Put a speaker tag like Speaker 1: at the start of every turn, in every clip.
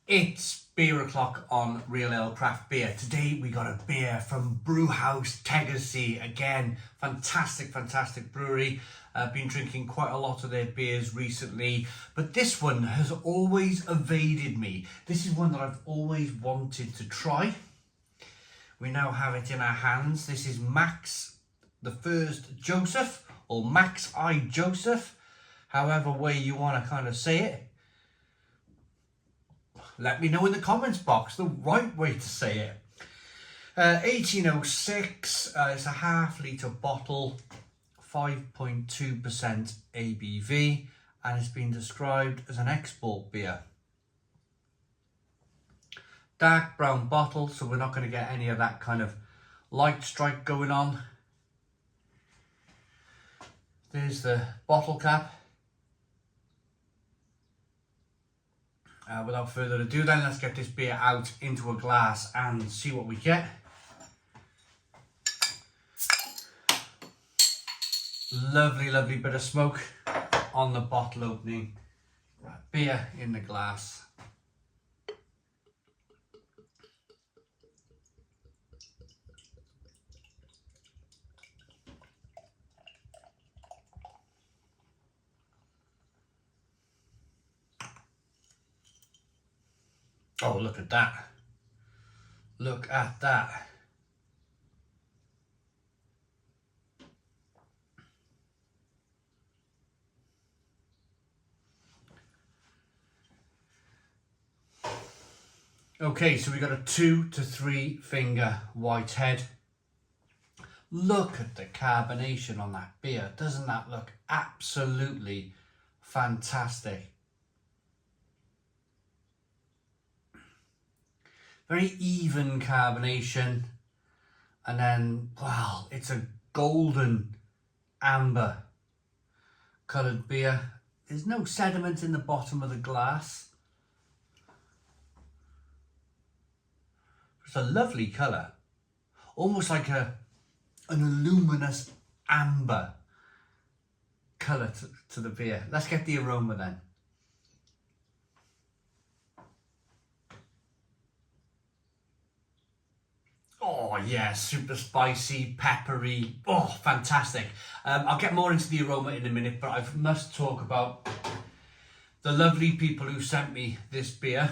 Speaker 1: It's beer o'clock on Real Ale Craft Beer. Today we got a beer from Brauhaus Tegernsee. Again, fantastic brewery. I've been drinking quite a lot of their beers recently, but this one has always evaded me. This is one that I've always wanted to try. We now have it in our hands. This is Max the First Joseph, or Max I Joseph, however way you want to kind of say it. Let me know in the comments box the right way to say it. 1806, it's a half-litre bottle, 5.2% ABV, and it's been described as an export beer. Dark brown bottle, so we're not going to get any of that kind of light strike going on. There's the bottle cap. Without further ado then, let's get this beer out into a glass and see what we get. Lovely bit of smoke on the bottle opening. Beer in the glass. Oh, look at that. Look at that. Okay, so we got a 2 to 3 finger white head. Look at the carbonation on that beer. Doesn't that look absolutely fantastic? Very even carbonation, and then, wow, it's a golden amber coloured beer. There's no sediment in the bottom of the glass. It's a lovely colour, almost like an luminous amber colour to the beer. Let's get the aroma then. Oh yeah, super spicy, peppery, oh fantastic. I'll get more into the aroma in a minute, but I must talk about the lovely people who sent me this beer.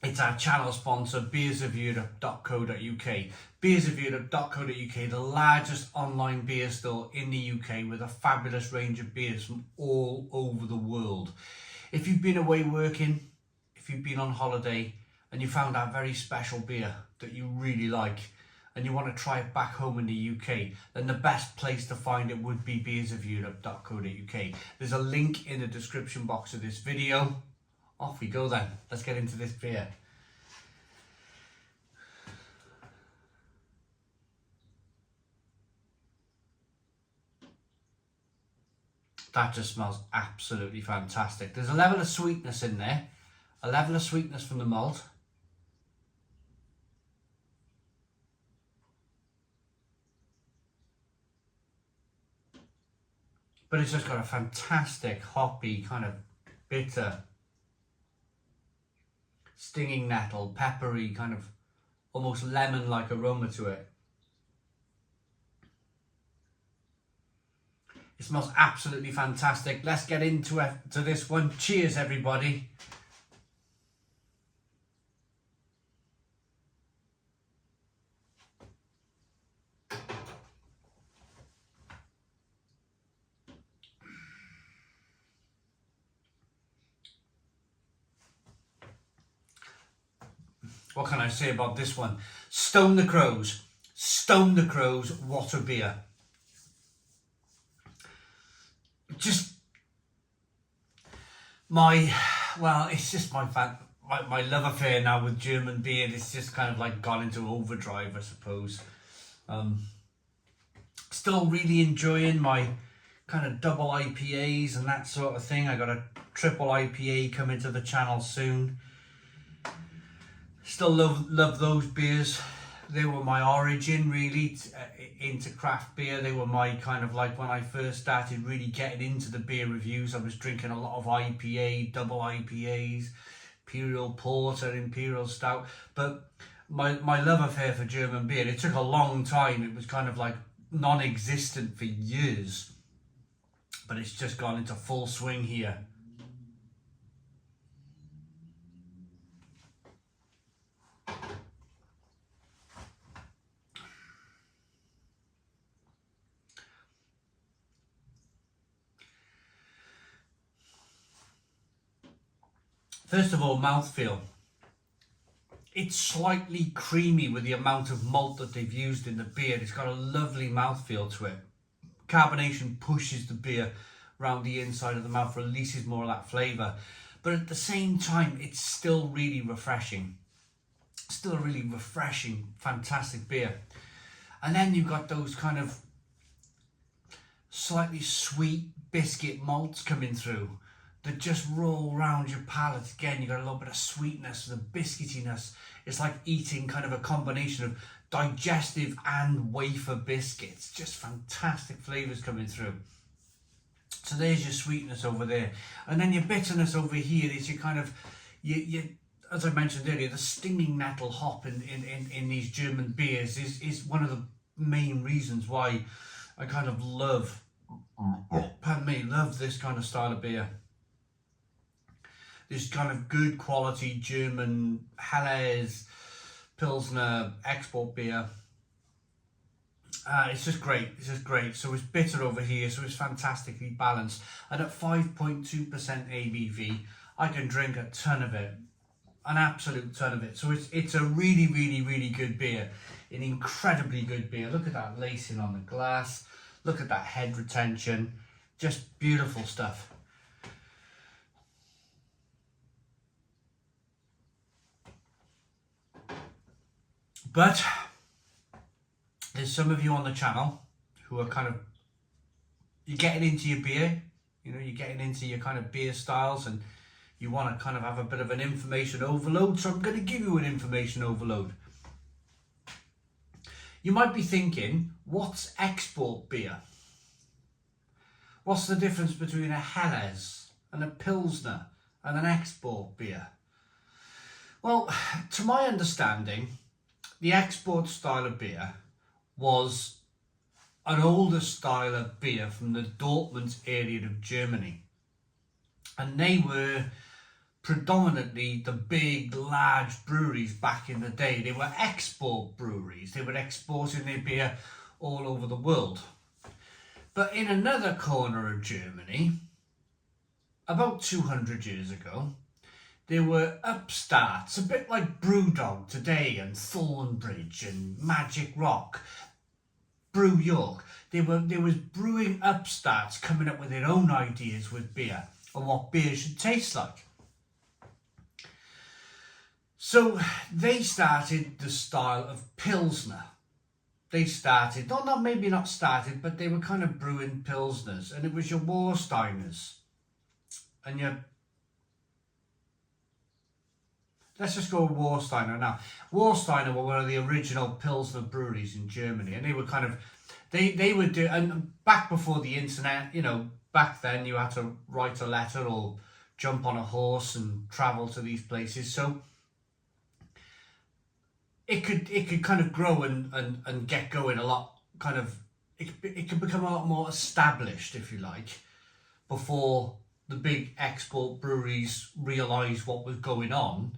Speaker 1: It's our channel sponsor, beersofeurope.co.uk. Beersofeurope.co.uk, the largest online beer store in the UK with a fabulous range of beers from all over the world. If you've been away working, if you've been on holiday, and you found that very special beer that you really like and you want to try it back home in the UK, then the best place to find it would be beersofeurope.co.uk. There's a link in the description box of this video. Off we go then. Let's get into this beer. That just smells absolutely fantastic. There's a level of sweetness in there, a level of sweetness from the malt. But it's just got a fantastic hoppy, kind of bitter, stinging nettle, peppery, kind of almost lemon-like aroma to it. It smells absolutely fantastic. Let's get into this one. Cheers, everybody. What can I say about this one? Stone the Crows, what a beer. Just it's just my love affair now with German beer. It's just kind of like gone into overdrive, I suppose. Still really enjoying my kind of double IPAs and that sort of thing. I got a triple IPA coming to the channel soon. Still love those beers. They were my origin really into craft beer. They were my kind of like when I first started really getting into the beer reviews. I was drinking a lot of IPA, double IPAs, Imperial Porter, Imperial Stout. But my love affair for German beer, it took a long time. It was kind of like non-existent for years. But it's just gone into full swing here. First of all, mouthfeel. It's slightly creamy with the amount of malt that they've used in the beer. It's got a lovely mouthfeel to it. Carbonation pushes the beer around the inside of the mouth, releases more of that flavour. But at the same time, it's still really refreshing. Still a really refreshing, fantastic beer. And then you've got those kind of slightly sweet biscuit malts coming through that just roll around your palate. Again, you've got a little bit of sweetness, the biscuitiness. It's like eating kind of a combination of digestive and wafer biscuits. Just fantastic flavours coming through. So there's your sweetness over there. And then your bitterness over here is your kind of, you as I mentioned earlier, the stinging nettle hop in these German beers is one of the main reasons why I kind of love, love this kind of style of beer. This kind of good quality German Helles, Pilsner, export beer. It's just great. It's just great. So it's bitter over here, so it's fantastically balanced. And at 5.2% ABV, I can drink a ton of it. An absolute ton of it. So it's a really, really, really good beer. An incredibly good beer. Look at that lacing on the glass. Look at that head retention. Just beautiful stuff. But there's some of you on the channel who are kind of, you're getting into your beer, you know, you're getting into your kind of beer styles and you want to kind of have a bit of an information overload. So I'm going to give you an information overload. You might be thinking, what's export beer? What's the difference between a Helles and a Pilsner and an export beer? Well, to my understanding, the export style of beer was an older style of beer from the Dortmund area of Germany. And they were predominantly the big, large breweries back in the day. They were export breweries. They were exporting their beer all over the world. But in another corner of Germany, about 200 years ago, there were upstarts, a bit like Brewdog today and Thornbridge and Magic Rock, Brew York. There was brewing upstarts coming up with their own ideas with beer and what beer should taste like. So they started the style of Pilsner. They started, maybe not started, but they were kind of brewing Pilsners, and it was your Warsteiners and your, let's just go with Warsteiner now. Warsteiner were one of the original Pilsner breweries in Germany, and they were kind of, they would do, and back before the internet, you know, back then you had to write a letter or jump on a horse and travel to these places. So it could kind of grow and get going a lot, kind of, it could become a lot more established, if you like, before the big export breweries realised what was going on.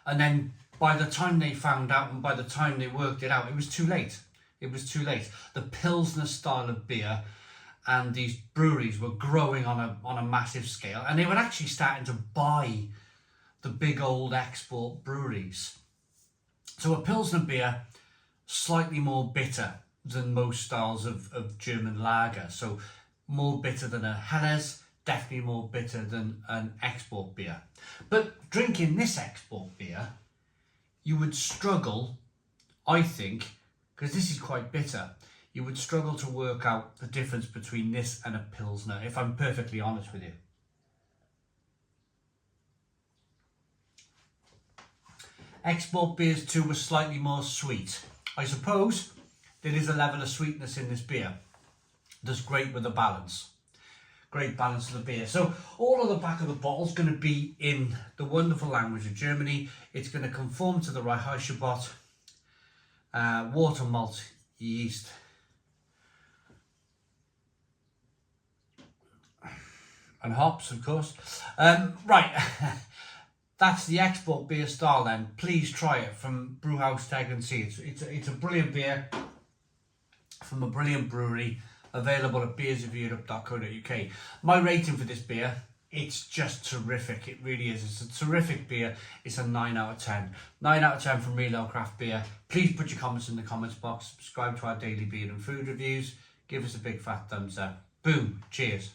Speaker 1: And then by the time they found out and by the time they worked it out, it was too late. It was too late. The Pilsner style of beer and these breweries were growing on a massive scale, and they were actually starting to buy the big old export breweries. So a Pilsner beer, slightly more bitter than most styles of German lager. So more bitter than a Helles, definitely more bitter than an export beer. But drinking this export beer, you would struggle, I think, because this is quite bitter, you would struggle to work out the difference between this and a Pilsner, if I'm perfectly honest with you. Export beers too were slightly more sweet. I suppose there is a level of sweetness in this beer that's great with the balance. great balance of the beer. So all of the back of the bottle is going to be in the wonderful language of Germany. It's going to conform to the Reinheitsgebot, water, malt, yeast, and hops, of course. Right, that's the export beer style then. Please try it from Brauhaus Tegernsee. It's a brilliant beer from a brilliant brewery, available at beersofeurope.co.uk. My rating for this beer, it's just terrific. It really is. It's a terrific beer. It's a 9 out of 10. 9 out of 10 from Real Ale Craft Beer. Please put your comments in the comments box. Subscribe to our daily beer and food reviews. Give us a big fat thumbs up. Boom. Cheers.